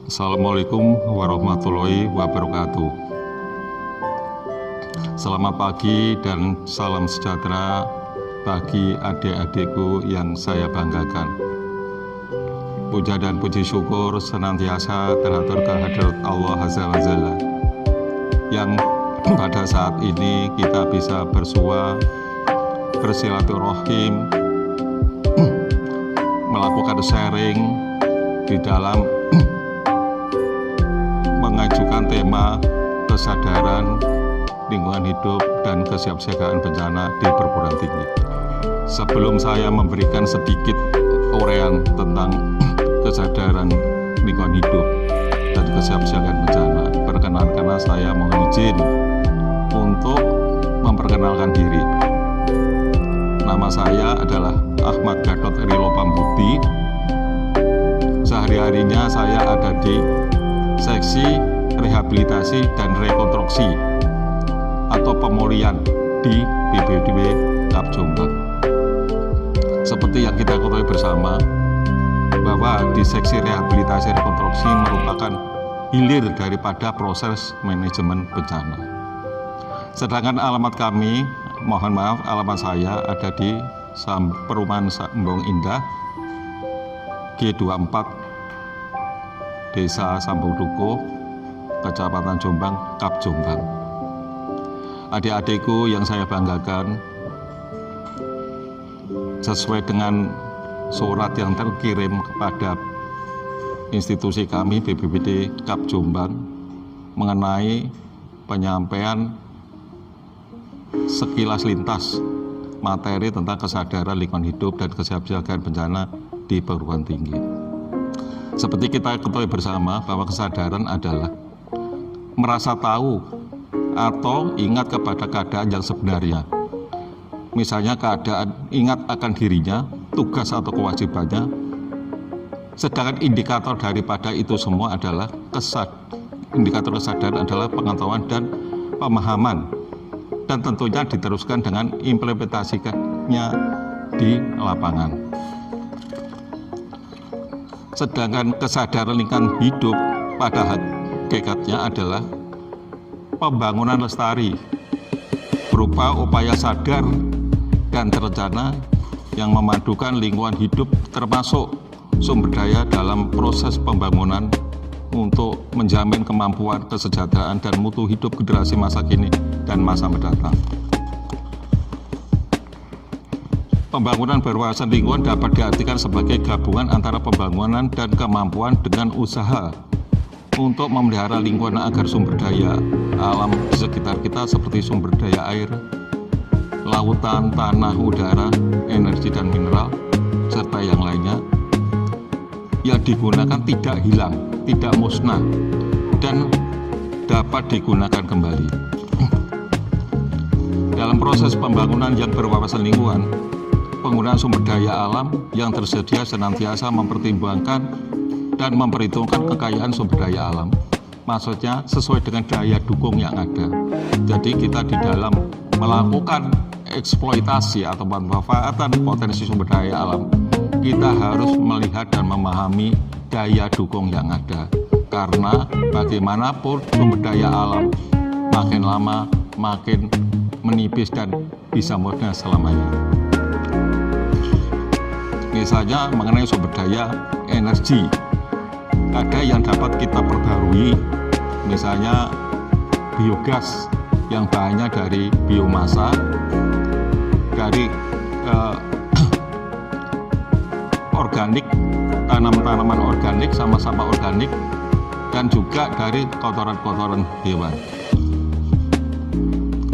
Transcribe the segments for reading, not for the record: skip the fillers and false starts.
Assalamualaikum warahmatullahi wabarakatuh. Selamat pagi dan salam sejahtera bagi adik-adikku yang saya banggakan. Puja dan puji syukur senantiasa terhatur kehadirat Allah Azza wa Jalla, yang pada saat ini kita bisa bersua, bersilaturahim, melakukan sharing di dalam mengajukan tema kesadaran lingkungan hidup dan kesiapsiagaan bencana di perguruan tinggi. Sebelum saya memberikan sedikit uraian tentang kesadaran lingkungan hidup dan kesiapsiagaan bencana, perkenankanlah saya mohon izin untuk memperkenalkan diri. Nama saya adalah Ahmad Gatot Rilo Pambudi. Sehari-harinya saya ada di seksi rehabilitasi dan rekonstruksi atau pemulihan di BPDW Kap Jombang. Seperti yang kita ketahui bersama, bahwa di seksi rehabilitasi rekonstruksi merupakan hilir daripada proses manajemen bencana. Sedangkan alamat kami, mohon maaf, alamat saya ada di Perumahan Sambong Indah G24 Desa Sambung Dukuh, Kecamatan Jombang, Kap Jombang. Adik-adikku yang saya banggakan, sesuai dengan surat yang terkirim kepada institusi kami BPBD Kap Jombang mengenai penyampaian sekilas lintas materi tentang kesadaran lingkungan hidup dan kesiapsiagaan bencana di perguruan tinggi. Seperti kita ketahui bersama bahwa kesadaran adalah merasa tahu atau ingat kepada keadaan yang sebenarnya. Misalnya keadaan ingat akan dirinya, tugas atau kewajibannya. Sedangkan indikator daripada itu semua adalah indikator kesadaran adalah pengetahuan dan pemahaman, dan tentunya diteruskan dengan implementasikannya di lapangan. Sedangkan kesadaran lingkungan hidup pada hakikatnya adalah pembangunan lestari berupa upaya sadar dan terencana yang memadukan lingkungan hidup termasuk sumber daya dalam proses pembangunan untuk menjamin kemampuan, kesejahteraan, dan mutu hidup generasi masa kini dan masa mendatang. Pembangunan berwawasan lingkungan dapat diartikan sebagai gabungan antara pembangunan dan kemampuan dengan usaha untuk memelihara lingkungan agar sumber daya alam di sekitar kita seperti sumber daya air, lautan, tanah, udara, energi dan mineral, serta yang lainnya yang digunakan tidak hilang, tidak musnah, dan dapat digunakan kembali. Dalam proses pembangunan yang berwawasan lingkungan, penggunaan sumber daya alam yang tersedia senantiasa mempertimbangkan dan memperhitungkan kekayaan sumber daya alam. Maksudnya sesuai dengan daya dukung yang ada. Jadi kita di dalam melakukan eksploitasi atau pemanfaatan potensi sumber daya alam, kita harus melihat dan memahami daya dukung yang ada. Karena bagaimanapun sumber daya alam makin lama makin menipis dan bisa musnah selamanya. Misalnya mengenai sumber daya energi, ada yang dapat kita perbarui, misalnya biogas yang bahannya dari biomasa, dari organik, tanaman organik sama sampah organik, dan juga dari kotoran-kotoran hewan.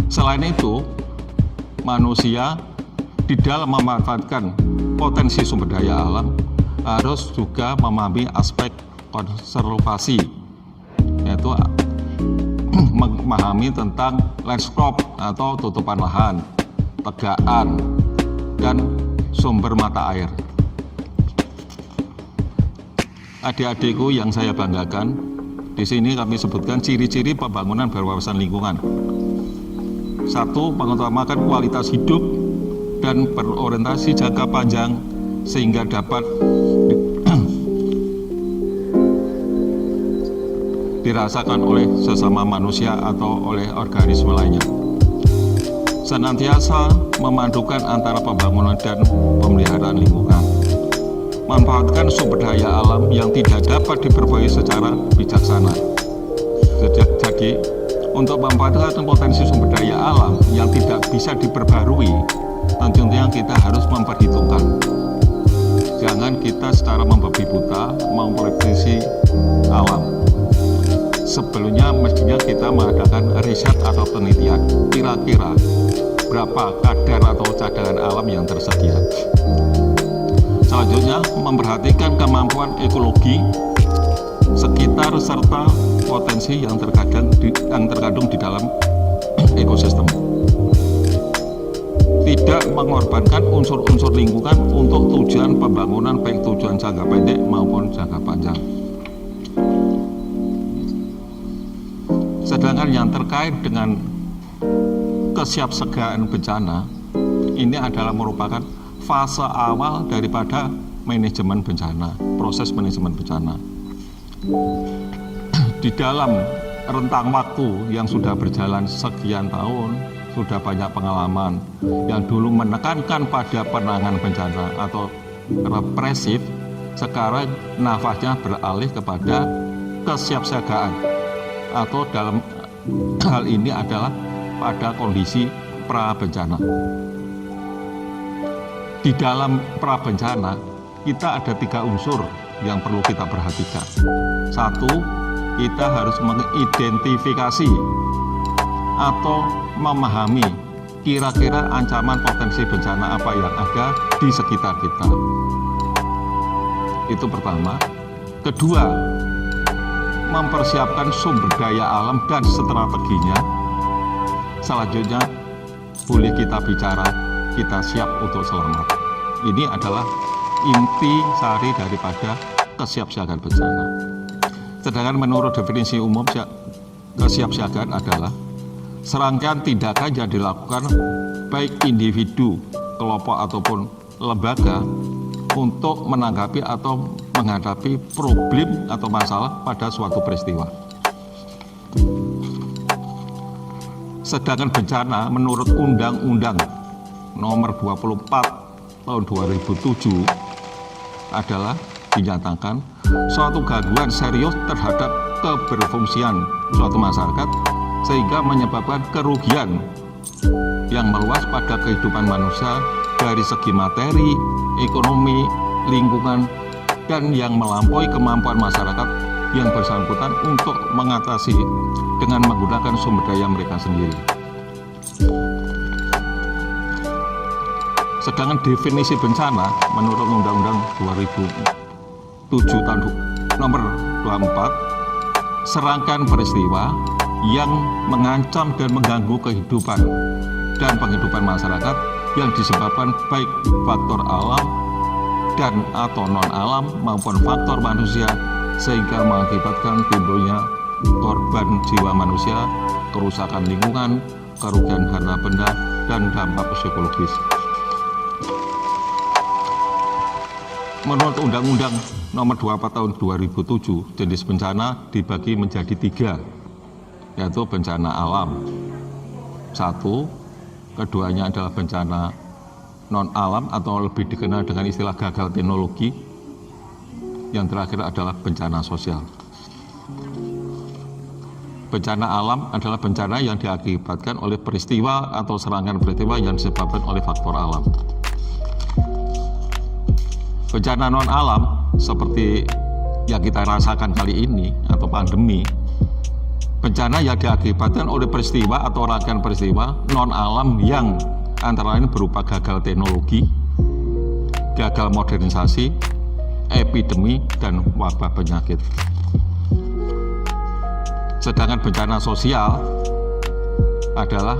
Selain itu, manusia di dalam memanfaatkan potensi sumber daya alam harus juga memahami aspek konservasi, yaitu memahami tentang landscape atau tutupan lahan, tegaan, dan sumber mata air. Adik-adikku yang saya banggakan, di sini kami sebutkan ciri-ciri pembangunan berwawasan lingkungan. 1. Mengutamakan kualitas hidup dan berorientasi jangka panjang sehingga dapat dirasakan oleh sesama manusia atau oleh organisme lainnya. Senantiasa memadukan antara pembangunan dan pemeliharaan lingkungan, memanfaatkan sumber daya alam yang tidak dapat diperbaiki secara bijaksana. Jadi, untuk memanfaatkan potensi sumber daya alam yang tidak bisa diperbarui, tentunya kita harus memperhitungkan. Jangan kita secara membabi buta memprediksi alam. Sebelumnya mestinya kita mengadakan riset atau penelitian, kira-kira berapa kadar atau cadangan alam yang tersedia. Selanjutnya, memperhatikan kemampuan ekologi sekitar serta potensi yang terkandung di dalam ekosistem. Tidak mengorbankan unsur-unsur lingkungan untuk tujuan pembangunan, baik tujuan jangka pendek maupun jangka panjang. Sedangkan yang terkait dengan kesiapsiagaan bencana, ini adalah merupakan fase awal daripada manajemen bencana, proses manajemen bencana. Di dalam rentang waktu yang sudah berjalan sekian tahun, sudah banyak pengalaman yang dulu menekankan pada penanganan bencana atau represif, sekarang nafasnya beralih kepada kesiapsiagaan, atau dalam hal ini adalah pada kondisi pra-bencana. Di dalam pra-bencana, kita ada 3 unsur yang perlu kita perhatikan. 1, kita harus mengidentifikasi atau memahami kira-kira ancaman potensi bencana apa yang ada di sekitar kita. Itu pertama. Kedua, mempersiapkan sumber daya alam dan strateginya. Selanjutnya, boleh kita bicara, kita siap untuk selamat. Ini adalah inti sari daripada kesiapsiagaan bencana. Sedangkan menurut definisi umum, kesiapsiagaan adalah serangkaian tindakan yang dilakukan baik individu, kelompok ataupun lembaga untuk menanggapi atau menghadapi problem atau masalah pada suatu peristiwa. Sedangkan bencana menurut Undang-Undang Nomor 24 Tahun 2007 adalah dinyatakan suatu gangguan serius terhadap keberfungsian suatu masyarakat sehingga menyebabkan kerugian yang meluas pada kehidupan manusia dari segi materi, ekonomi, lingkungan, dan yang melampaui kemampuan masyarakat yang bersangkutan untuk mengatasi dengan menggunakan sumber daya mereka sendiri. Sedangkan definisi bencana menurut Undang-Undang 2007 tahun nomor 24, serangkaian peristiwa yang mengancam dan mengganggu kehidupan dan penghidupan masyarakat yang disebabkan baik faktor alam dan atau non-alam maupun faktor manusia sehingga mengakibatkan timbulnya korban jiwa manusia, kerusakan lingkungan, kerugian harta benda, dan dampak psikologis. Menurut Undang-Undang Nomor 24 Tahun 2007, jenis bencana dibagi menjadi 3, yaitu bencana alam. 1, keduanya adalah bencana non-alam atau lebih dikenal dengan istilah gagal teknologi. Yang terakhir adalah bencana sosial. Bencana alam adalah bencana yang diakibatkan oleh peristiwa atau serangkaian peristiwa yang disebabkan oleh faktor alam. Bencana non-alam seperti yang kita rasakan kali ini atau pandemi, bencana yang diakibatkan oleh peristiwa atau rangkaian peristiwa non-alam yang antara lain berupa gagal teknologi, gagal modernisasi, epidemi, dan wabah penyakit. Sedangkan bencana sosial adalah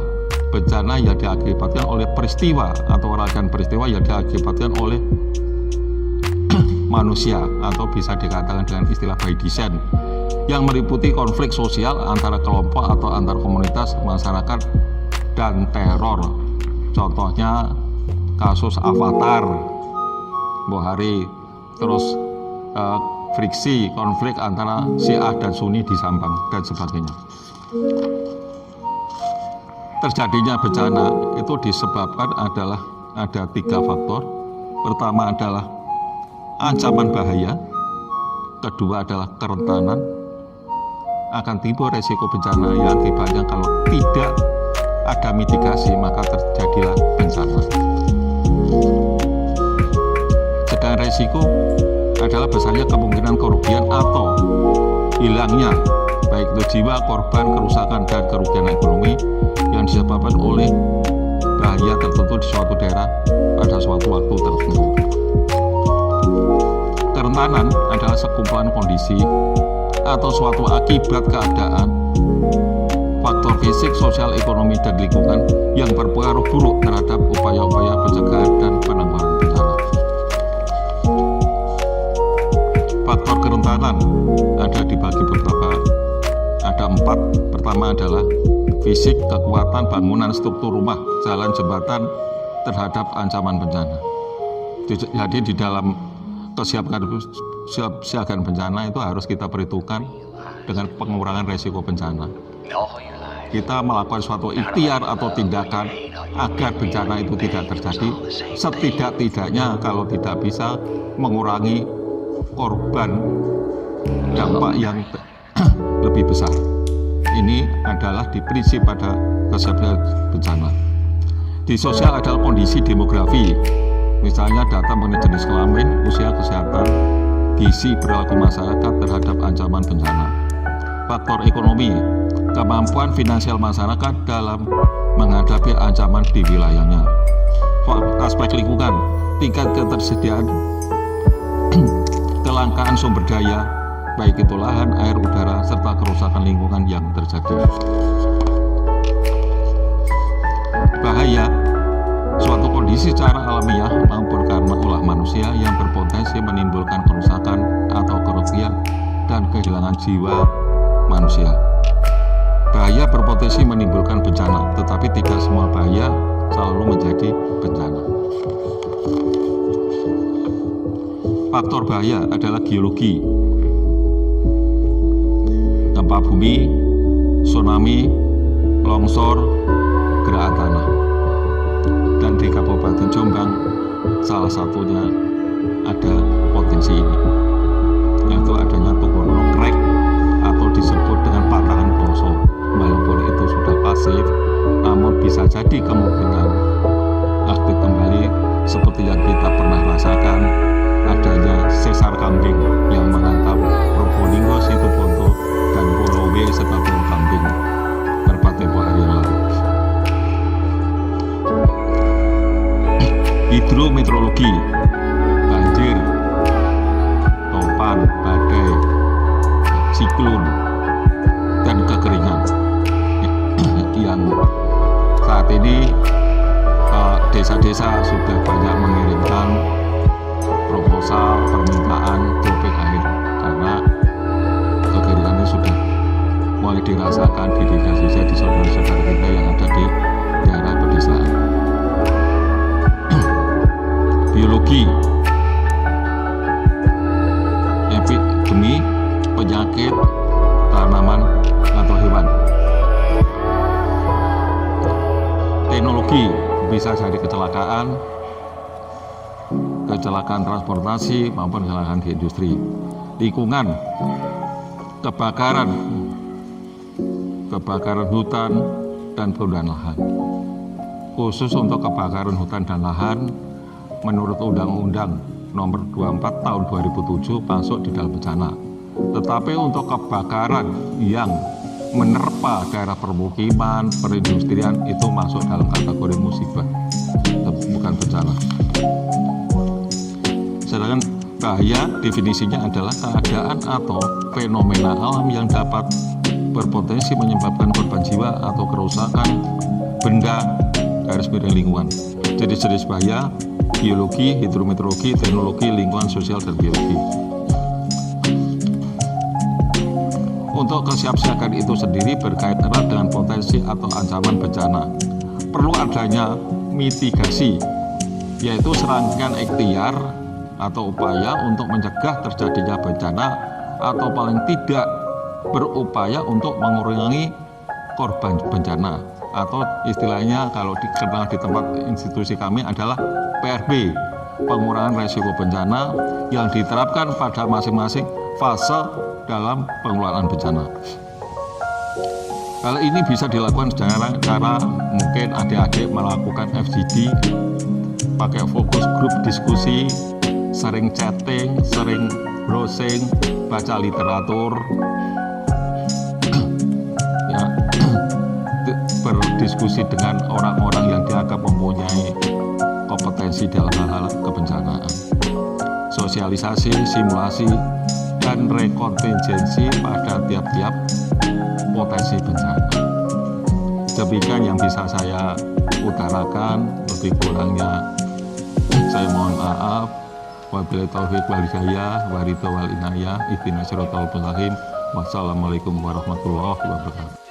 bencana yang diakibatkan oleh peristiwa atau rangkaian peristiwa yang diakibatkan oleh manusia atau bisa dikatakan dengan istilah by design yang meliputi konflik sosial antara kelompok atau antar komunitas masyarakat dan teror. Contohnya kasus Avatar, Bohari, terus friksi, konflik antara Syiah dan Sunni di Sampang dan sebagainya. Terjadinya bencana itu disebabkan adalah ada 3 faktor. Pertama adalah ancaman bahaya, kedua adalah kerentanan akan timbul resiko bencana yang akibatnya kalau tidak ada mitigasi maka terjadilah bencana. Sedangkan resiko adalah besarnya kemungkinan kerugian atau hilangnya baik itu jiwa, korban, kerusakan, dan kerugian ekonomi yang disebabkan oleh bahaya tertentu di suatu daerah pada suatu waktu tertentu. Kerentanan adalah sekumpulan kondisi atau suatu akibat keadaan, faktor fisik, sosial, ekonomi, dan lingkungan yang berpengaruh buruk terhadap upaya-upaya pencegahan dan penanggulangan bencana. Faktor kerentanan ada dibagi ada 4. Pertama adalah fisik, kekuatan bangunan, struktur rumah, jalan, jembatan terhadap ancaman bencana. Jadi di dalam kesiapsiagaan bencana itu harus kita perhitungkan dengan pengurangan resiko bencana. Kita melakukan suatu ikhtiar atau tindakan agar bencana itu tidak terjadi, setidak-tidaknya kalau tidak bisa mengurangi korban dampak yang lebih besar. Ini adalah di prinsip pada kesiapsiagaan bencana. Di sosial adalah kondisi demografi, misalnya data mengenai jenis kelamin, usia, kesehatan, gizi, perilaku masyarakat terhadap ancaman bencana. Faktor ekonomi, kemampuan finansial masyarakat dalam menghadapi ancaman di wilayahnya. Aspek lingkungan, tingkat ketersediaan kelangkaan sumber daya, baik itu lahan, air, udara, serta kerusakan lingkungan yang terjadi. Bahaya, suatu kondisi secara alamiah maupun karena ulah manusia yang berpotensi menimbulkan kerusakan atau kerugian dan kehilangan jiwa manusia. Bahaya berpotensi menimbulkan bencana, tetapi tidak semua bahaya selalu menjadi bencana. Faktor bahaya adalah geologi, gempa bumi, tsunami, longsor, gerakan tanah. Dan di Kabupaten Jombang salah satunya ada potensi ini, yaitu adanya Tukono Krek atau disebut dengan patahan Poso. Walaupun itu sudah pasif, namun bisa jadi kemungkinan aktif kembali seperti yang kita pernah rasakan adanya sesar kambing yang menghantam Probolinggo, Situbondo, dan Pulau W serta Pulau Kambing beberapa tempo hari yang lalu. Hidrometeorologi, banjir, topan, badai, siklon, dan kekeringan yang saat ini desa-desa sudah banyak mengirimkan proposal permintaan topik air karena kekeringan ini sudah mulai dirasakan di desa-desa, di saudara-saudara kita yang ada di daerah pedesaan. Biologi, epidemi, penyakit, tanaman atau hewan. Teknologi bisa jadi kecelakaan transportasi maupun kecelakaan di industri. Lingkungan, kebakaran hutan dan perudahan lahan. Khusus untuk kebakaran hutan dan lahan, menurut Undang-Undang Nomor 24 Tahun 2007 masuk di dalam bencana. Tetapi untuk kebakaran yang menerpa daerah permukiman, perindustrian itu masuk dalam kategori musibah, bukan bencana. Sedangkan bahaya definisinya adalah keadaan atau fenomena alam yang dapat berpotensi menyebabkan korban jiwa atau kerusakan benda, garis miring lingkungan. Jadi jenis bahaya biologi, hidrometeorologi, teknologi, lingkungan, sosial, dan biologi. Untuk kesiapsiagaan itu sendiri berkait erat dengan potensi atau ancaman bencana. Perlu adanya mitigasi, yaitu serangkaian ikhtiar atau upaya untuk mencegah terjadinya bencana atau paling tidak berupaya untuk mengurangi korban bencana, atau istilahnya kalau dikenal di tempat institusi kami adalah PRB, pengurangan resiko bencana, yang diterapkan pada masing-masing fase dalam pengelolaan bencana. Hal ini bisa dilakukan secara mungkin adik-adik melakukan FGD, pakai fokus grup diskusi, sering chatting, sering browsing, baca literatur, ya, berdiskusi dengan orang-orang yang dianggap mempunyai kompetensi dalam hal-hal kebencanaan, sosialisasi, simulasi, dan rekontingensi pada tiap-tiap potensi bencana. Demikian yang bisa saya utarakan, lebih kurangnya saya mohon maaf. Wabillahi taufiq wal hidayah, wa ridha wal inayah, ihdinas siratal mustaqim. Wassalamualaikum warahmatullahi wabarakatuh.